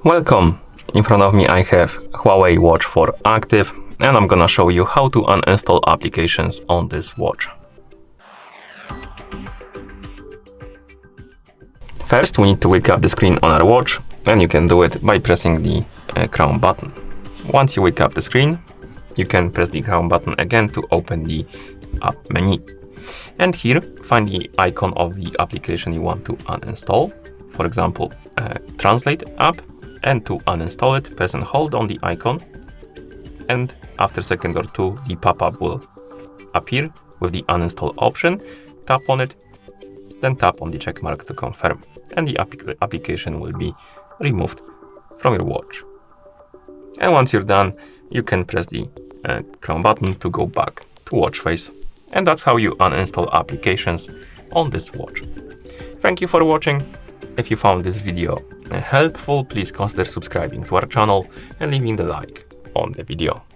Welcome! In front of me I have Huawei Watch 4 active and I'm gonna show you how to uninstall applications on this watch. First we need to wake up the screen on our watch, and you can do it by pressing the crown button. Once you wake up the screen, you can press the crown button again to open the app menu. And here find the icon of the application you want to uninstall. For example, Translate app. And to uninstall it, press and hold on the icon, and after a second or two the pop-up will appear with the uninstall option. Tap on it, then tap on the check mark to confirm, and the application will be removed from your watch. And once you're done, you can press the crown button to go back to watch face. And that's how you uninstall applications on this watch. Thank you for watching. If you found this video helpful, please consider subscribing to our channel and leaving the like on the video.